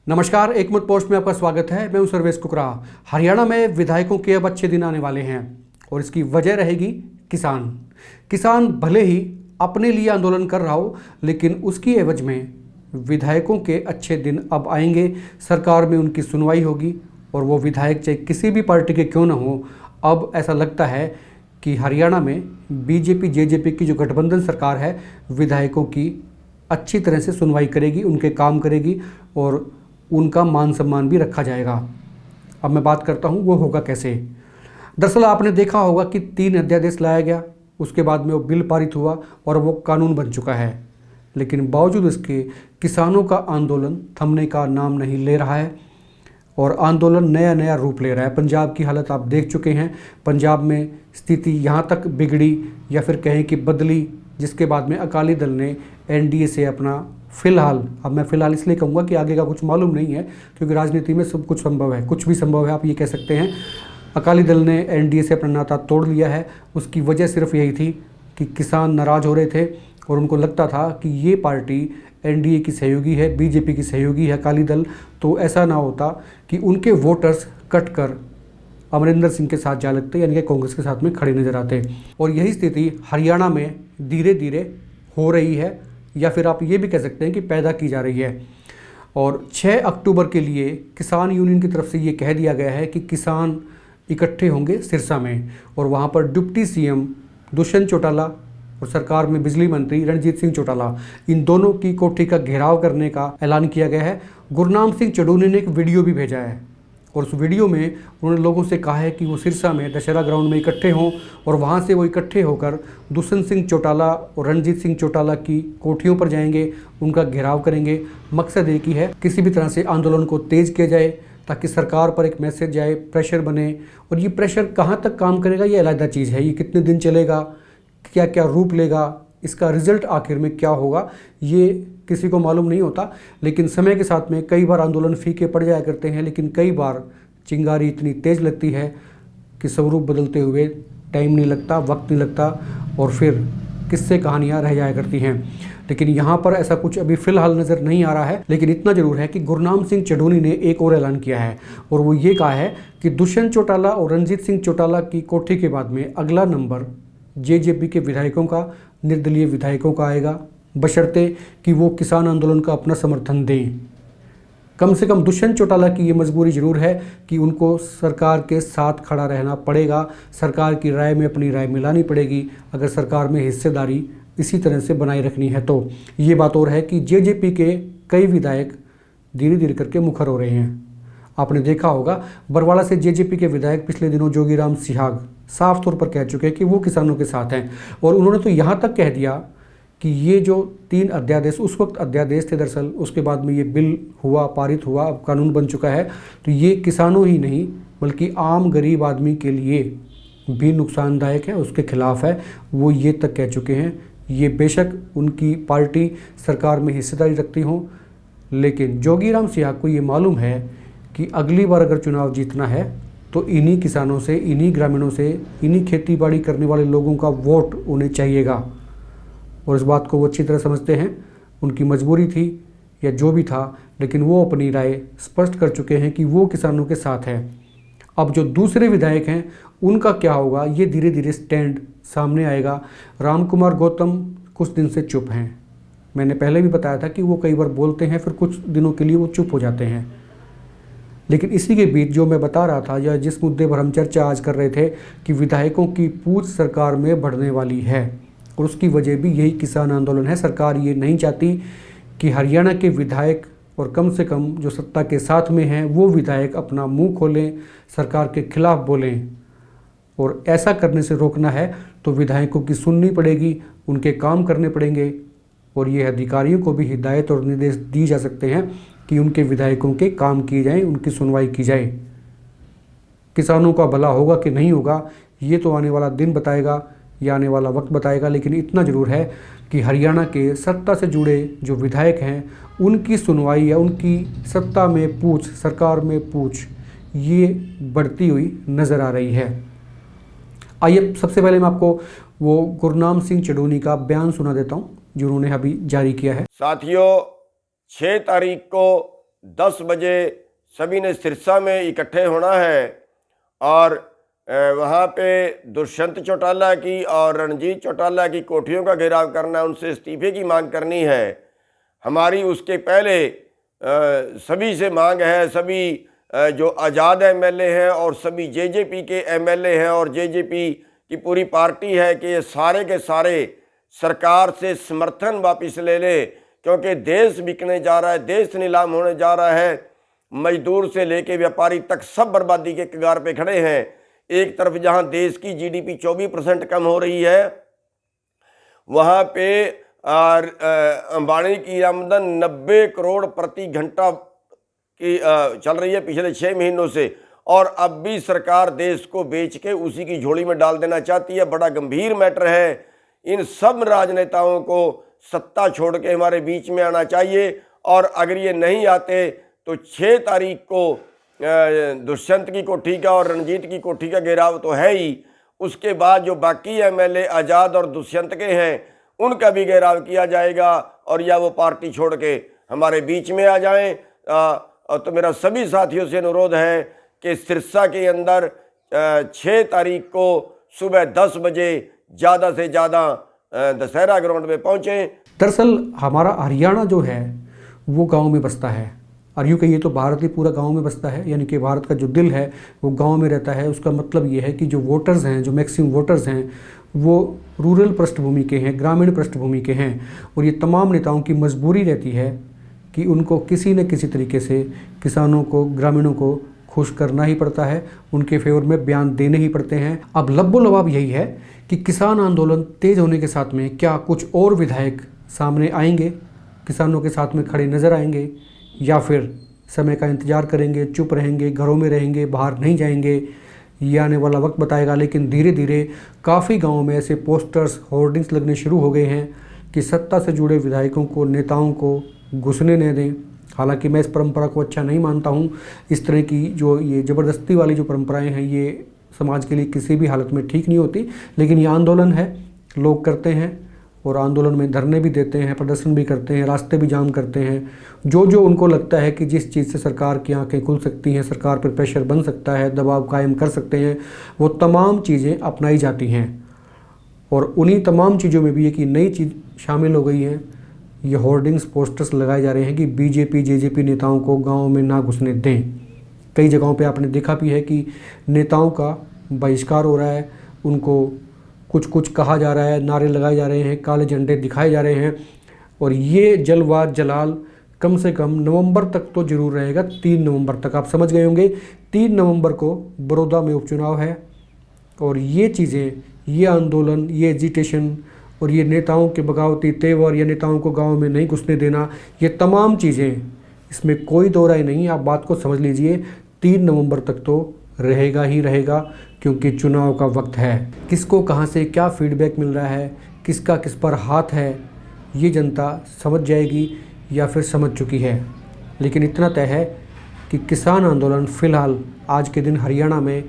नमस्कार, एकमत पोस्ट में आपका स्वागत है। मैं हूं सर्वेश कुकरा। हरियाणा में विधायकों के अब अच्छे दिन आने वाले हैं और इसकी वजह रहेगी किसान। किसान भले ही अपने लिए आंदोलन कर रहा हो, लेकिन उसकी एवज में विधायकों के अच्छे दिन अब आएंगे। सरकार में उनकी सुनवाई होगी और वो विधायक चाहे किसी भी पार्टी के क्यों ना हो, अब ऐसा लगता है कि हरियाणा में बीजेपी जेजेपी की जो गठबंधन सरकार है, विधायकों की अच्छी तरह से सुनवाई करेगी, उनके काम करेगी और उनका मान सम्मान भी रखा जाएगा। अब मैं बात करता हूँ वो होगा कैसे। दरअसल आपने देखा होगा कि 3 अध्यादेश लाया गया, उसके बाद में वो बिल पारित हुआ और वो कानून बन चुका है, लेकिन बावजूद इसके किसानों का आंदोलन थमने का नाम नहीं ले रहा है और आंदोलन नया नया रूप ले रहा है। पंजाब की हालत आप देख चुके हैं। पंजाब में स्थिति यहाँ तक बिगड़ी या फिर कहें कि बदली, जिसके बाद में अकाली दल ने एनडीए से अपना फिलहाल, अब मैं फिलहाल इसलिए कहूँगा कि आगे का कुछ मालूम नहीं है, क्योंकि राजनीति में सब कुछ संभव है, कुछ भी संभव है, आप ये कह सकते हैं। अकाली दल ने एनडीए से अपना नाता तोड़ लिया है। उसकी वजह सिर्फ यही थी कि किसान नाराज़ हो रहे थे और उनको लगता था कि ये पार्टी एनडीए की सहयोगी है, बीजेपी की सहयोगी है अकाली दल, तो ऐसा ना होता कि उनके वोटर्स कट कर अमरिंदर सिंह के साथ जा लगते, यानी कि कांग्रेस के साथ में खड़े नजर आते। और यही स्थिति हरियाणा में धीरे धीरे हो रही है, या फिर आप ये भी कह सकते हैं कि पैदा की जा रही है। और 6 अक्टूबर के लिए किसान यूनियन की तरफ से ये कह दिया गया है कि किसान इकट्ठे होंगे सिरसा में और वहाँ पर डिप्टी सीएम दुष्यंत चौटाला और सरकार में बिजली मंत्री रणजीत सिंह चौटाला, इन दोनों की कोठी का घेराव करने का ऐलान किया गया है। गुरनाम सिंह चढ़ूनी ने एक वीडियो भी भेजा है और उस वीडियो में उन्होंने लोगों से कहा है कि वो सिरसा में दशहरा ग्राउंड में इकट्ठे हों और वहाँ से वो इकट्ठे होकर दुष्यंत सिंह चौटाला और रणजीत सिंह चौटाला की कोठियों पर जाएंगे, उनका घेराव करेंगे। मकसद एक ही है, किसी भी तरह से आंदोलन को तेज़ किया जाए ताकि सरकार पर एक मैसेज जाए, प्रेशर बने। और ये प्रेशर कहाँ तक काम करेगा ये अलग चीज़ है, ये कितने दिन चलेगा, क्या क्या रूप लेगा, इसका रिजल्ट आखिर में क्या होगा, ये किसी को मालूम नहीं होता। लेकिन समय के साथ में कई बार आंदोलन फीके पड़ जाया करते हैं, लेकिन कई बार चिंगारी इतनी तेज़ लगती है कि स्वरूप बदलते हुए टाइम नहीं लगता, वक्त नहीं लगता और फिर किस्से कहानियाँ रह जाया करती हैं। लेकिन यहाँ पर ऐसा कुछ अभी फ़िलहाल नज़र नहीं आ रहा है। लेकिन इतना ज़रूर है कि गुरनाम सिंह चढ़ूनी ने एक और ऐलान किया है और वो ये कहा है कि दुष्यंत चौटाला और रणजीत सिंह चौटाला की कोठी के बाद में अगला नंबर जेजेपी के विधायकों का, निर्दलीय विधायकों का आएगा, बशर्ते कि वो किसान आंदोलन का अपना समर्थन दें। कम से कम दुष्यंत चौटाला की ये मजबूरी ज़रूर है कि उनको सरकार के साथ खड़ा रहना पड़ेगा, सरकार की राय में अपनी राय मिलानी पड़ेगी अगर सरकार में हिस्सेदारी इसी तरह से बनाए रखनी है। तो ये बात और है कि जेजेपी के कई विधायक धीरे धीरे करके मुखर हो रहे हैं। आपने देखा होगा बरवाड़ा से जेजेपी के विधायक पिछले दिनों जोगीराम सिहाग साफ तौर पर कह चुके हैं कि वो किसानों के साथ हैं और उन्होंने तो यहाँ तक कह दिया कि ये जो 3 अध्यादेश, उस वक्त अध्यादेश थे दरअसल, उसके बाद में ये बिल हुआ, पारित हुआ, अब कानून बन चुका है, तो ये किसानों ही नहीं बल्कि आम गरीब आदमी के लिए भी नुकसानदायक है, उसके खिलाफ है। वो ये तक कह चुके हैं। ये बेशक उनकी पार्टी सरकार में हिस्सेदारी रखती हो, लेकिन जोगीराम सिहाग को ये मालूम है कि अगली बार अगर चुनाव जीतना है तो इन्हीं किसानों से, इन्हीं ग्रामीणों से, इन्हीं खेती बाड़ी करने वाले लोगों का वोट उन्हें चाहिएगा और इस बात को वो अच्छी तरह समझते हैं। उनकी मजबूरी थी या जो भी था, लेकिन वो अपनी राय स्पष्ट कर चुके हैं कि वो किसानों के साथ है। अब जो दूसरे विधायक हैं उनका क्या होगा, ये धीरे धीरे स्टैंड सामने आएगा। रामकुमार गौतम कुछ दिन से चुप हैं। मैंने पहले भी बताया था कि वो कई बार बोलते हैं, फिर कुछ दिनों के लिए वो चुप हो जाते हैं। लेकिन इसी के बीच जो मैं बता रहा था, या जिस मुद्दे पर हम चर्चा आज कर रहे थे कि विधायकों की पूछ सरकार में बढ़ने वाली है और उसकी वजह भी यही किसान आंदोलन है। सरकार ये नहीं चाहती कि हरियाणा के विधायक और कम से कम जो सत्ता के साथ में हैं वो विधायक अपना मुंह खोलें, सरकार के खिलाफ बोलें। और ऐसा करने से रोकना है तो विधायकों की सुननी पड़ेगी, उनके काम करने पड़ेंगे और ये अधिकारियों को भी हिदायत और निर्देश दी जा सकते हैं कि उनके विधायकों के काम किए जाएं, उनकी सुनवाई की जाए। किसानों का भला होगा कि नहीं होगा ये तो आने वाला दिन बताएगा या आने वाला वक्त बताएगा। लेकिन इतना ज़रूर है कि हरियाणा के सत्ता से जुड़े जो विधायक हैं उनकी सुनवाई या उनकी सत्ता में पूछ, सरकार में पूछ, ये बढ़ती हुई नज़र आ रही है। आइए सबसे पहले मैं आपको वो गुरनाम सिंह चढ़ूनी का बयान सुना देता हूँ जो उन्होंने अभी जारी किया है। साथियों, 6 तारीख को 10 बजे सभी ने सिरसा में इकट्ठे होना है और वहाँ पे दुष्यंत चौटाला की और रणजीत चौटाला की कोठियों का घेराव करना, उनसे इस्तीफे की मांग करनी है। हमारी उसके पहले सभी से मांग है, सभी जो आज़ाद एमएलए हैं और सभी जेजेपी के एमएलए हैं और जेजेपी की पूरी पार्टी है कि ये सारे के सारे सरकार से समर्थन वापस ले ले, क्योंकि देश बिकने जा रहा है, देश नीलाम होने जा रहा है। मजदूर से लेके व्यापारी तक सब बर्बादी के कगार पे खड़े हैं। एक तरफ जहां देश की जीडीपी 24% कम हो रही है, वहां पे अंबानी की आमदन 90 करोड़ प्रति घंटा की चल रही है पिछले 6 महीनों से, और अब भी सरकार देश को बेच के उसी की झोली में डाल देना चाहती है। बड़ा गंभीर मैटर है। इन सब राजनेताओं को सत्ता छोड़ के हमारे बीच में आना चाहिए, और अगर ये नहीं आते तो 6 तारीख को दुष्यंत की कोठी का और रणजीत की कोठी का घेराव तो है ही, उसके बाद जो बाकी एमएलए आज़ाद और दुष्यंत के हैं उनका भी घेराव किया जाएगा, और या वो पार्टी छोड़ के हमारे बीच में आ जाएं। तो मेरा सभी साथियों से अनुरोध है कि सिरसा के अंदर 6 तारीख को सुबह 10 बजे ज़्यादा से ज़्यादा दशहरा ग्राउंड में पहुँचें। दरअसल हमारा हरियाणा जो है वो गांव में बसता है, और यूँ कहिए तो भारत ही पूरा गांव में बसता है, यानी कि भारत का जो दिल है वो गांव में रहता है। उसका मतलब ये है कि जो वोटर्स हैं, जो मैक्सिमम वोटर्स हैं, वो रूरल पृष्ठभूमि के हैं, ग्रामीण पृष्ठभूमि के हैं। और ये तमाम नेताओं की मजबूरी रहती है कि उनको किसी न किसी तरीके से किसानों को, ग्रामीणों को खुश करना ही पड़ता है, उनके फेवर में बयान देने ही पड़ते हैं। अब लब्बो लबाब यही है कि किसान आंदोलन तेज होने के साथ में क्या कुछ और विधायक सामने आएंगे, किसानों के साथ में खड़े नज़र आएंगे, या फिर समय का इंतज़ार करेंगे, चुप रहेंगे, घरों में रहेंगे, बाहर नहीं जाएंगे, ये आने वाला वक्त बताएगा। लेकिन धीरे धीरे काफ़ी गाँवों में ऐसे पोस्टर्स, होर्डिंग्स लगने शुरू हो गए हैं कि सत्ता से जुड़े विधायकों को, नेताओं को घुसने न दें। हालांकि मैं इस परंपरा को अच्छा नहीं मानता हूँ। इस तरह की जो ये ज़बरदस्ती वाली जो परंपराएं हैं, ये समाज के लिए किसी भी हालत में ठीक नहीं होती। लेकिन ये आंदोलन है, लोग करते हैं, और आंदोलन में धरने भी देते हैं, प्रदर्शन भी करते हैं, रास्ते भी जाम करते हैं। जो उनको लगता है कि जिस चीज़ से सरकार की आंखें खुल सकती हैं, सरकार पर प्रेशर बन सकता है, दबाव कायम कर सकते हैं, वो तमाम चीज़ें अपनाई जाती हैं। और उन्हीं तमाम चीज़ों में भी एक नई चीज़ शामिल हो गई है। ये होर्डिंग्स, पोस्टर्स लगाए जा रहे हैं कि बीजेपी, जेजेपी नेताओं को गाँव में ना घुसने दें। कई जगहों पे आपने देखा भी है कि नेताओं का बहिष्कार हो रहा है, उनको कुछ कहा जा रहा है, नारे लगाए जा रहे हैं, काले झंडे दिखाए जा रहे हैं। और ये जलवा जलाल कम से कम नवंबर तक तो जरूर रहेगा। 3 नवंबर तक, आप समझ गए होंगे, 3 नवंबर को बड़ौदा में उपचुनाव है। और ये चीज़ें, ये आंदोलन, ये एजिटेशन और ये नेताओं के बगावती तेवर, या नेताओं को गाँव में नहीं घुसने देना, ये तमाम चीज़ें, इसमें कोई दो राय नहीं। आप बात को समझ लीजिए, 3 नवंबर तक तो रहेगा ही रहेगा, क्योंकि चुनाव का वक्त है। किसको कहां से क्या फीडबैक मिल रहा है, किसका किस पर हाथ है, ये जनता समझ जाएगी या फिर समझ चुकी है। लेकिन इतना तय है कि किसान आंदोलन फ़िलहाल आज के दिन हरियाणा में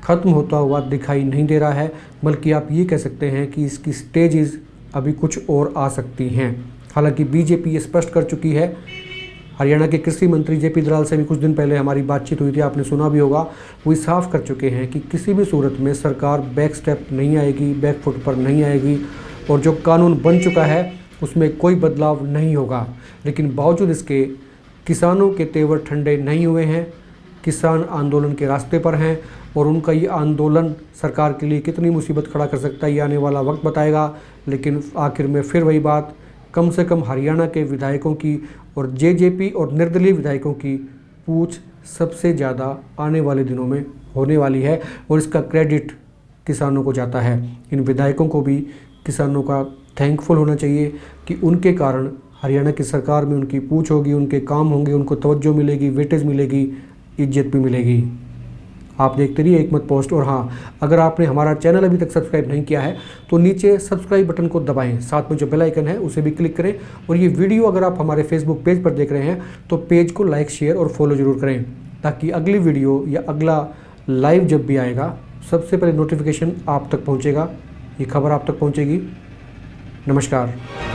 ख़त्म होता हुआ दिखाई नहीं दे रहा है, बल्कि आप ये कह सकते हैं कि इसकी स्टेजेस अभी कुछ और आ सकती हैं। हालांकि बीजेपी ये स्पष्ट कर चुकी है। हरियाणा के कृषि मंत्री जेपी दलाल से भी कुछ दिन पहले हमारी बातचीत हुई थी, आपने सुना भी होगा। वो साफ कर चुके हैं कि किसी भी सूरत में सरकार बैक स्टेप नहीं आएगी, बैक फुट पर नहीं आएगी, और जो कानून बन चुका है उसमें कोई बदलाव नहीं होगा। लेकिन बावजूद इसके किसानों के तेवर ठंडे नहीं हुए हैं, किसान आंदोलन के रास्ते पर हैं, और उनका ये आंदोलन सरकार के लिए कितनी मुसीबत खड़ा कर सकता है, ये आने वाला वक्त बताएगा। लेकिन आखिर में फिर वही बात, कम से कम हरियाणा के विधायकों की और जेजेपी और निर्दलीय विधायकों की पूछ सबसे ज़्यादा आने वाले दिनों में होने वाली है, और इसका क्रेडिट किसानों को जाता है। इन विधायकों को भी किसानों का थैंकफुल होना चाहिए कि उनके कारण हरियाणा की सरकार में उनकी पूछ होगी, उनके काम होंगे, उनको तवज्जो मिलेगी, वेटेज मिलेगी, इज्जत भी मिलेगी। आप देखते रहिए एकमत पोस्ट। और हाँ, अगर आपने हमारा चैनल अभी तक सब्सक्राइब नहीं किया है तो नीचे सब्सक्राइब बटन को दबाएं, साथ में जो बेल आइकन है उसे भी क्लिक करें। और ये वीडियो अगर आप हमारे फेसबुक पेज पर देख रहे हैं तो पेज को लाइक, शेयर और फॉलो जरूर करें, ताकि अगली वीडियो या अगला लाइव जब भी आएगा सबसे पहले नोटिफिकेशन आप तक पहुँचेगा, ये खबर आप तक पहुँचेगी। नमस्कार।